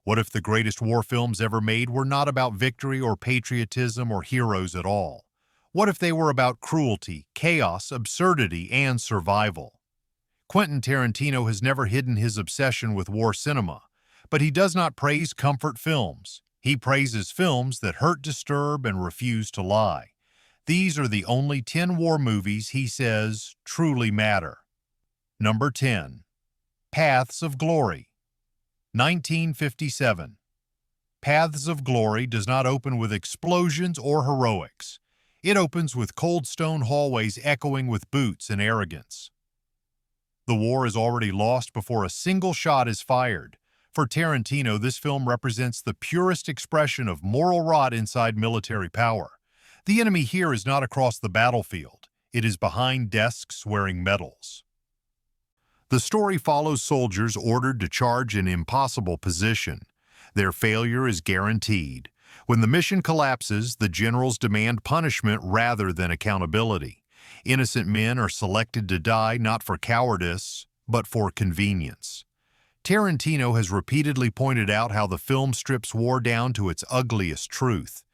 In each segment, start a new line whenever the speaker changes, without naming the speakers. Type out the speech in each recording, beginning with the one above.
What if the greatest war films ever made were not about victory or patriotism or heroes at all? What if they were about cruelty, chaos, absurdity, and survival? Quentin Tarantino has never hidden his obsession with war cinema, but he does not praise comfort films. He praises films that hurt, disturb, and refuse to lie. These are the only 10 war movies he says truly matter. Number 10. Paths of Glory, 1957. Paths of Glory does not open with explosions or heroics. It opens with cold stone hallways echoing with boots and arrogance. The war is already lost before a single shot is fired. For Tarantino, this film represents the purest expression of moral rot inside military power. The enemy here is not across the battlefield. It is behind desks wearing medals. The story follows soldiers ordered to charge an impossible position. Their failure is guaranteed. When the mission collapses, the generals demand punishment rather than accountability. Innocent men are selected to die not for cowardice, but for convenience. Tarantino has repeatedly pointed out how the film strips war down to its ugliest truth.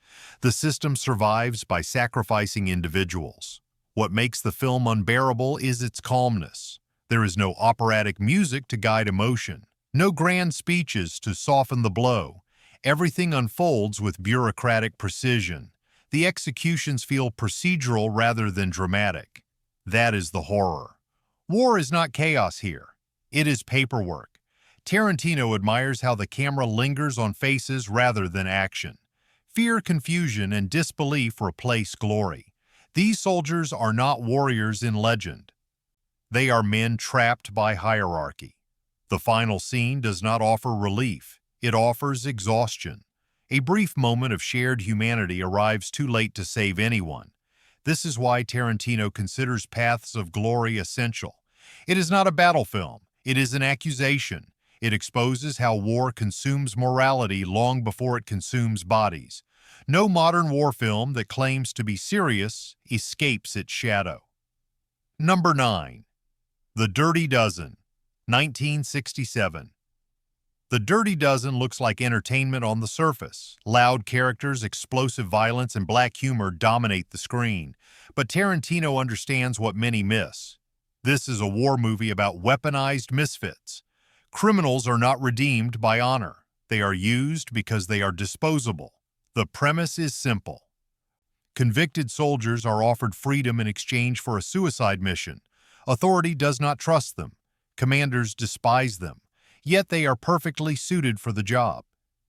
The system survives by sacrificing individuals. What makes the film unbearable is its calmness. There is no operatic music to guide emotion, no grand speeches to soften the blow. Everything unfolds with bureaucratic precision. The executions feel procedural rather than dramatic. That is the horror. War is not chaos here. It is paperwork. Tarantino admires how the camera lingers on faces rather than action. Fear, confusion, and disbelief replace glory. These soldiers are not warriors in legend. They are men trapped by hierarchy. The final scene does not offer relief. It offers exhaustion. A brief moment of shared humanity arrives too late to save anyone. This is why Tarantino considers Paths of Glory essential. It is not a battle film. It is an accusation. It exposes how war consumes morality long before it consumes bodies. No modern war film that claims to be serious escapes its shadow. Number 9. The Dirty Dozen, 1967. The Dirty Dozen looks like entertainment on the surface. Loud characters, explosive violence, and black humor dominate the screen. But Tarantino understands what many miss. This is a war movie about weaponized misfits. Criminals are not redeemed by honor. They are used because they are disposable. The premise is simple. Convicted soldiers are offered freedom in exchange for a suicide mission. Authority does not trust them. Commanders despise them. Yet they are perfectly suited for the job.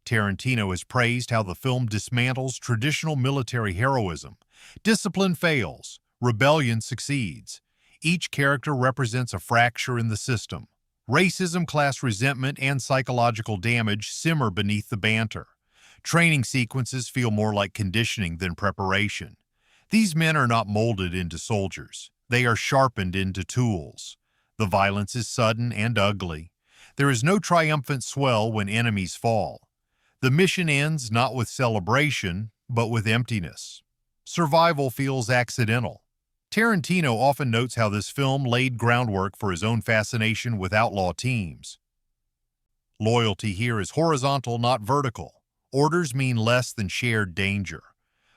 Tarantino has praised how the film dismantles traditional military heroism. Discipline fails. Rebellion succeeds. Each character represents a fracture in the system. Racism, class resentment, and psychological damage simmer beneath the banter. Training sequences feel more like conditioning than preparation. These men are not molded into soldiers. They are sharpened into tools. The violence is sudden and ugly. There is no triumphant swell when enemies fall. The mission ends not with celebration, but with emptiness. Survival feels accidental. Tarantino often notes how this film laid groundwork for his own fascination with outlaw teams. Loyalty here is horizontal, not vertical. Orders mean less than shared danger.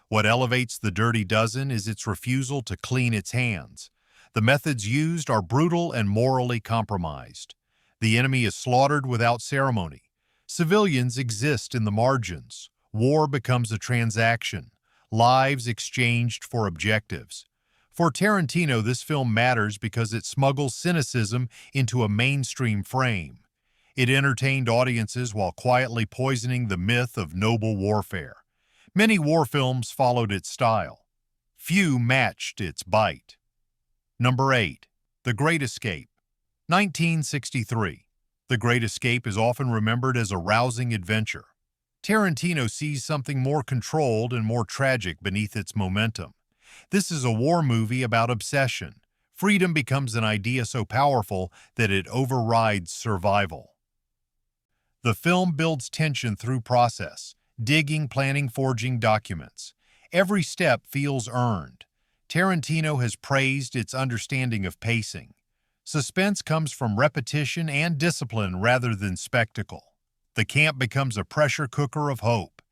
What elevates the Dirty Dozen is its refusal to clean its hands. The methods used are brutal and morally compromised. The enemy is slaughtered without ceremony. Civilians exist in the margins. War becomes a transaction. Lives exchanged for objectives. For Tarantino, this film matters because it smuggles cynicism into a mainstream frame. It entertained audiences while quietly poisoning the myth of noble warfare. Many war films followed its style. Few matched its bite. Number 8. The Great Escape, 1963. The Great Escape is often remembered as a rousing adventure. Tarantino sees something more controlled and more tragic beneath its momentum. This is a war movie about obsession. Freedom becomes an idea so powerful that it overrides survival. The film builds tension through process, digging, planning, forging documents. Every step feels earned. Tarantino has praised its understanding of pacing. Suspense comes from repetition and discipline rather than spectacle. The camp becomes a pressure cooker of hope.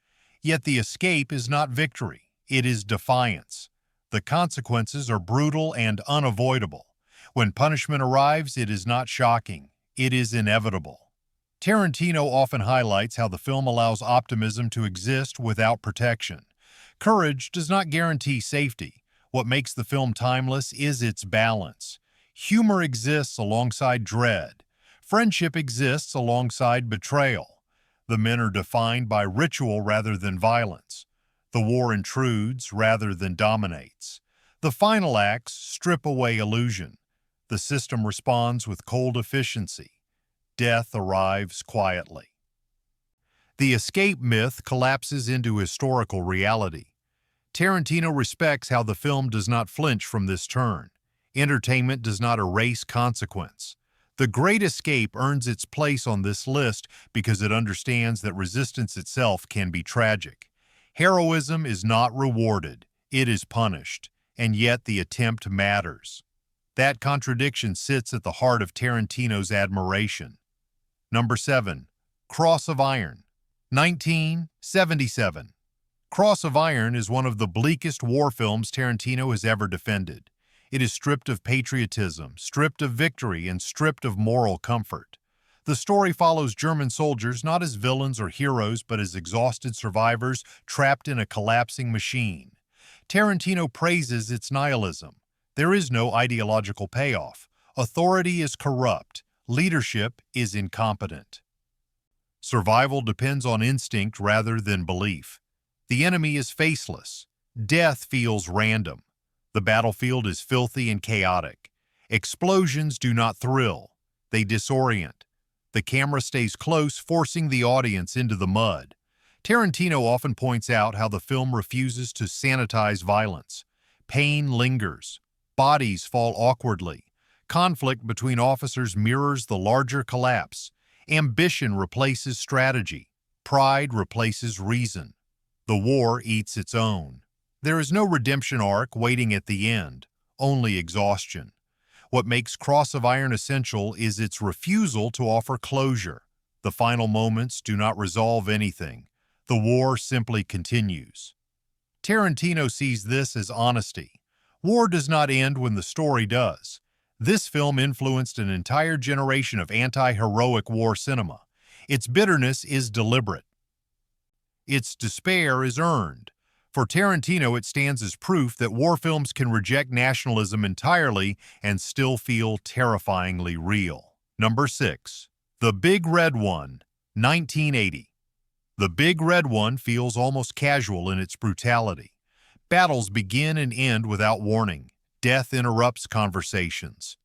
Yet the escape is not victory, it is defiance. The consequences are brutal and unavoidable. When punishment arrives, it is not shocking, it is inevitable. Tarantino often highlights how the film allows optimism to exist without protection. Courage does not guarantee safety. What makes the film timeless is its balance. Humor exists alongside dread. Friendship exists alongside betrayal. The men are defined by ritual rather than violence. The war intrudes rather than dominates. The final acts strip away illusion. The system responds with cold efficiency. Death arrives quietly. The escape myth collapses into historical reality. Tarantino respects how the film does not flinch from this turn. Entertainment does not erase consequence. The Great Escape earns its place on this list because it understands that resistance itself can be tragic. Heroism is not rewarded, it is punished, and yet the attempt matters. That contradiction sits at the heart of Tarantino's admiration. Number 7. Cross of Iron, 1977. Cross of Iron is one of the bleakest war films Tarantino has ever defended. It is stripped of patriotism, stripped of victory, and stripped of moral comfort. The story follows German soldiers not as villains or heroes, but as exhausted survivors trapped in a collapsing machine. Tarantino praises its nihilism. There is no ideological payoff. Authority is corrupt. Leadership is incompetent. Survival depends on instinct rather than belief. The enemy is faceless. Death feels random. The battlefield is filthy and chaotic. Explosions do not thrill. They disorient. The camera stays close, forcing the audience into the mud. Tarantino often points out how the film refuses to sanitize violence. Pain lingers. Bodies fall awkwardly. Conflict between officers mirrors the larger collapse. Ambition replaces strategy. Pride replaces reason. The war eats its own. There is no redemption arc waiting at the end, only exhaustion. What makes Cross of Iron essential is its refusal to offer closure. The final moments do not resolve anything. The war simply continues. Tarantino sees this as honesty. War does not end when the story does. This film influenced an entire generation of anti-heroic war cinema. Its bitterness is deliberate. Its despair is earned. For Tarantino, it stands as proof that war films can reject nationalism entirely and still feel terrifyingly real. Number 6. The Big Red One, 1980. The Big Red One feels almost casual in its brutality. Battles begin and end without warning. Death interrupts conversations.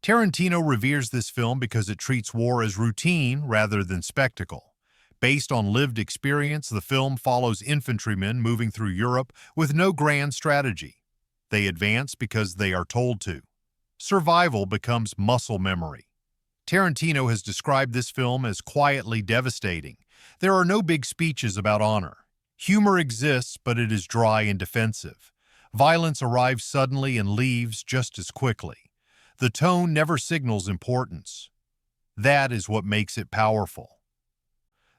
Tarantino reveres this film because it treats war as routine rather than spectacle. Based on lived experience, the film follows infantrymen moving through Europe with no grand strategy. They advance because they are told to. Survival becomes muscle memory. Tarantino has described this film as quietly devastating. There are no big speeches about honor. Humor exists, but it is dry and defensive. Violence arrives suddenly and leaves just as quickly. The tone never signals importance. That is what makes it powerful.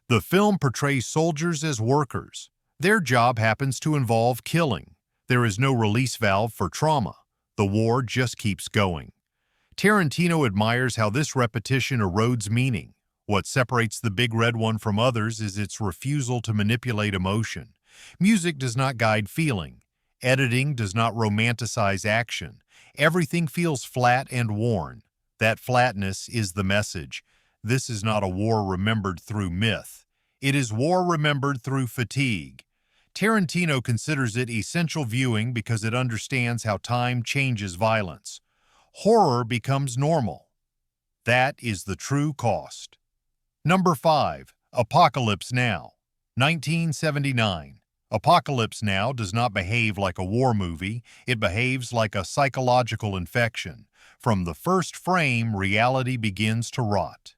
The film portrays soldiers as workers. Their job happens to involve killing. There is no release valve for trauma. The war just keeps going. Tarantino admires how this repetition erodes meaning. What separates The Big Red One from others is its refusal to manipulate emotion. Music does not guide feeling. Editing does not romanticize action. Everything feels flat and worn. That flatness is the message. This is not a war remembered through myth. It is war remembered through fatigue. Tarantino considers it essential viewing because it understands how time changes violence. Horror becomes normal. That is the true cost. Number 5. Apocalypse Now, 1979. Apocalypse Now does not behave like a war movie. It behaves like a psychological infection. From the first frame, reality begins to rot.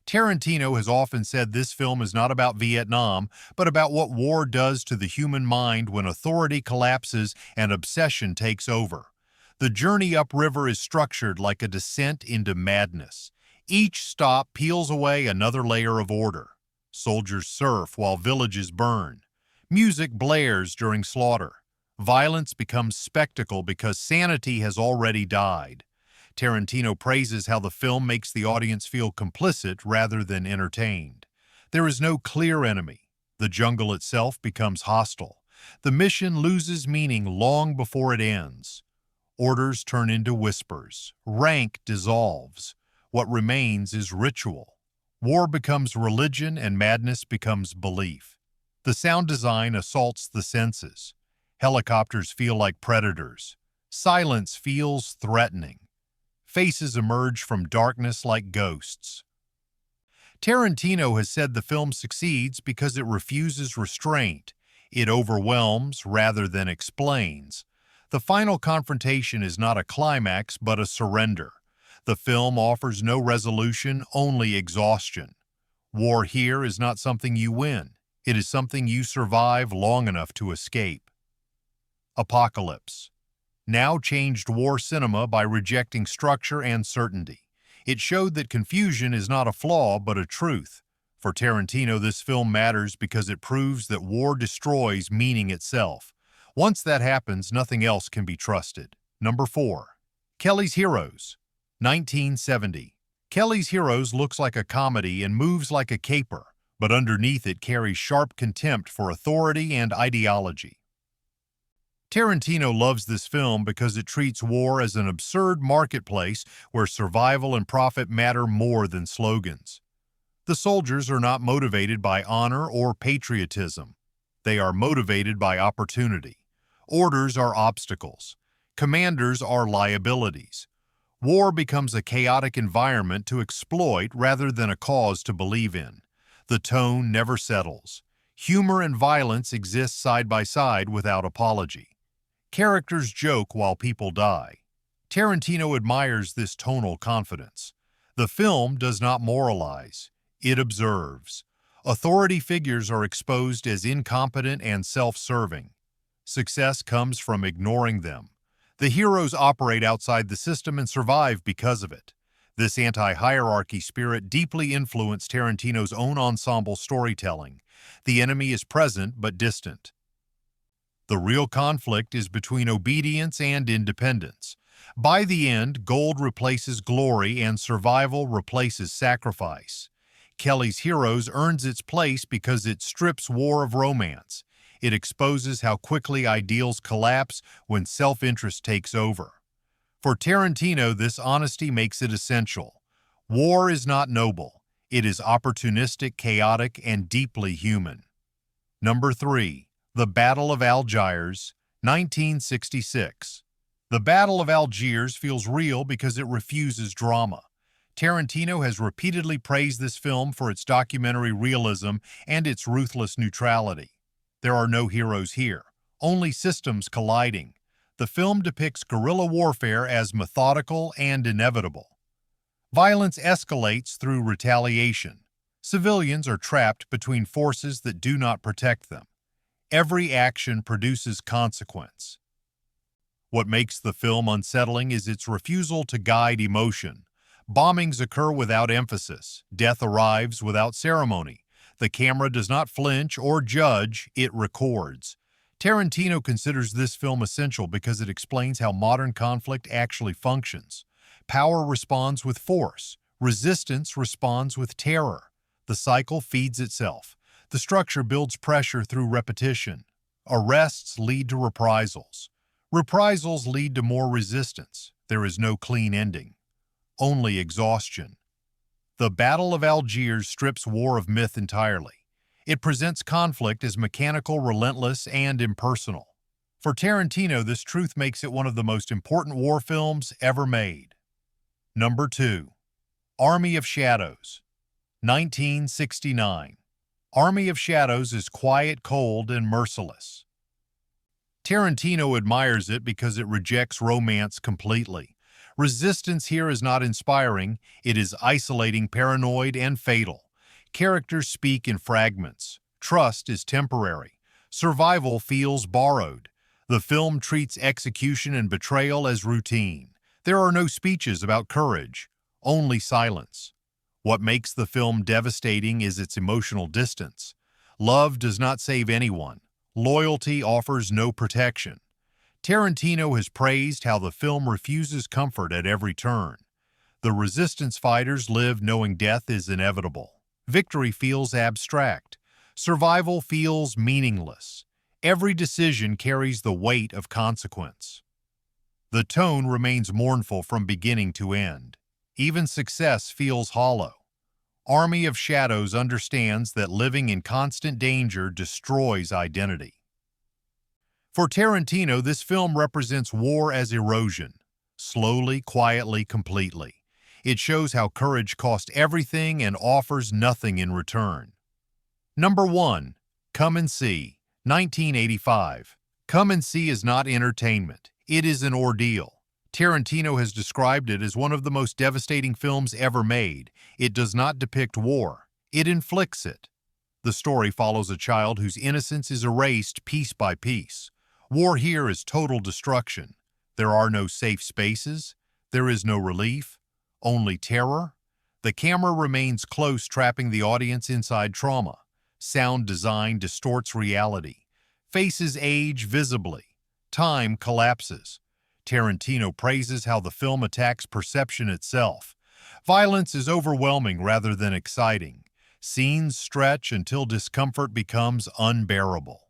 Tarantino has often said this film is not about Vietnam, but about what war does to the human mind when authority collapses and obsession takes over. The journey upriver is structured like a descent into madness. Each stop peels away another layer of order. Soldiers surf while villages burn. Music blares during slaughter. Violence becomes spectacle because sanity has already died. Tarantino praises how the film makes the audience feel complicit rather than entertained. There is no clear enemy. The jungle itself becomes hostile. The mission loses meaning long before it ends. Orders turn into whispers. Rank dissolves. What remains is ritual. War becomes religion and madness becomes belief. The sound design assaults the senses. Helicopters feel like predators. Silence feels threatening. Faces emerge from darkness like ghosts. Tarantino has said the film succeeds because it refuses restraint. It overwhelms rather than explains. The final confrontation is not a climax but a surrender. The film offers no resolution, only exhaustion. War here is not something you win. It is something you survive long enough to escape. Apocalypse now changed war cinema by rejecting structure and certainty. It showed that confusion is not a flaw but a truth. For Tarantino, this film matters because it proves that war destroys meaning itself. Once that happens, nothing else can be trusted. Number 4. Kelly's Heroes, 1970. Kelly's Heroes looks like a comedy and moves like a caper, but underneath it carries sharp contempt for authority and ideology. Tarantino loves this film because it treats war as an absurd marketplace where survival and profit matter more than slogans. The soldiers are not motivated by honor or patriotism. They are motivated by opportunity. Orders are obstacles. Commanders are liabilities. War becomes a chaotic environment to exploit rather than a cause to believe in. The tone never settles. Humor and violence exist side by side without apology. Characters joke while people die. Tarantino admires this tonal confidence. The film does not moralize. It observes. Authority figures are exposed as incompetent and self-serving. Success comes from ignoring them. The heroes operate outside the system and survive because of it. This anti-hierarchy spirit deeply influenced Tarantino's own ensemble storytelling. The enemy is present but distant. The real conflict is between obedience and independence. By the end, gold replaces glory and survival replaces sacrifice. Kelly's Heroes earns its place because it strips war of romance. It exposes how quickly ideals collapse when self-interest takes over. For Tarantino, this honesty makes it essential. War is not noble. It is opportunistic, chaotic, and deeply human. Number 3. The Battle of Algiers, 1966. The Battle of Algiers feels real because it refuses drama. Tarantino has repeatedly praised this film for its documentary realism and its ruthless neutrality. There are no heroes here, only systems colliding. The film depicts guerrilla warfare as methodical and inevitable. Violence escalates through retaliation. Civilians are trapped between forces that do not protect them. Every action produces consequence. What makes the film unsettling is its refusal to guide emotion. Bombings occur without emphasis. Death arrives without ceremony. The camera does not flinch or judge, it records. Tarantino considers this film essential because it explains how modern conflict actually functions. Power responds with force. Resistance responds with terror. The cycle feeds itself. The structure builds pressure through repetition. Arrests lead to reprisals. Reprisals lead to more resistance. There is no clean ending. Only exhaustion. The Battle of Algiers strips war of myth entirely. It presents conflict as mechanical, relentless, and impersonal. For Tarantino, this truth makes it one of the most important war films ever made. Number 2. Army of Shadows, 1969. Army of Shadows is quiet, cold, and merciless. Tarantino admires it because it rejects romance completely. Resistance here is not inspiring, it is isolating, paranoid, and fatal. Characters speak in fragments. Trust is temporary. Survival feels borrowed. The film treats execution and betrayal as routine. There are no speeches about courage, only silence. What makes the film devastating is its emotional distance. Love does not save anyone. Loyalty offers no protection. Tarantino has praised how the film refuses comfort at every turn. The resistance fighters live knowing death is inevitable. Victory feels abstract. Survival feels meaningless. Every decision carries the weight of consequence. The tone remains mournful from beginning to end. Even success feels hollow. Army of Shadows understands that living in constant danger destroys identity. For Tarantino, this film represents war as erosion, slowly, quietly, completely. It shows how courage costs everything and offers nothing in return. Number 1. Come and See, 1985. Come and See is not entertainment. It is an ordeal. Tarantino has described it as one of the most devastating films ever made. It does not depict war. It inflicts it. The story follows a child whose innocence is erased piece by piece. War here is total destruction. There are no safe spaces. There is no relief. Only terror. The camera remains close, trapping the audience inside trauma. Sound design distorts reality. Faces age visibly. Time collapses. Tarantino praises how the film attacks perception itself. Violence is overwhelming rather than exciting. Scenes stretch until discomfort becomes unbearable.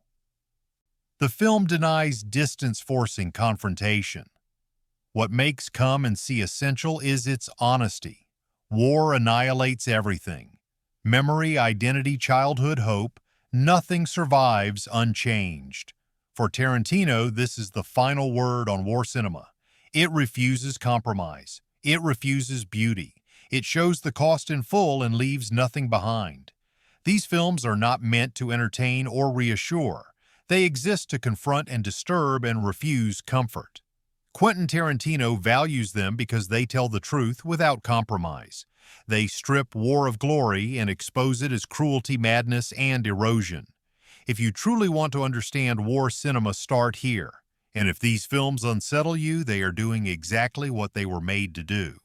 The film denies distance, forcing confrontation. What makes Come and See essential is its honesty. War annihilates everything. Memory, identity, childhood, hope, nothing survives unchanged. For Tarantino, this is the final word on war cinema. It refuses compromise. It refuses beauty. It shows the cost in full and leaves nothing behind. These films are not meant to entertain or reassure. They exist to confront and disturb and refuse comfort. Quentin Tarantino values them because they tell the truth without compromise. They strip war of glory and expose it as cruelty, madness, and erosion. If you truly want to understand war cinema, start here. And if these films unsettle you, they are doing exactly what they were made to do.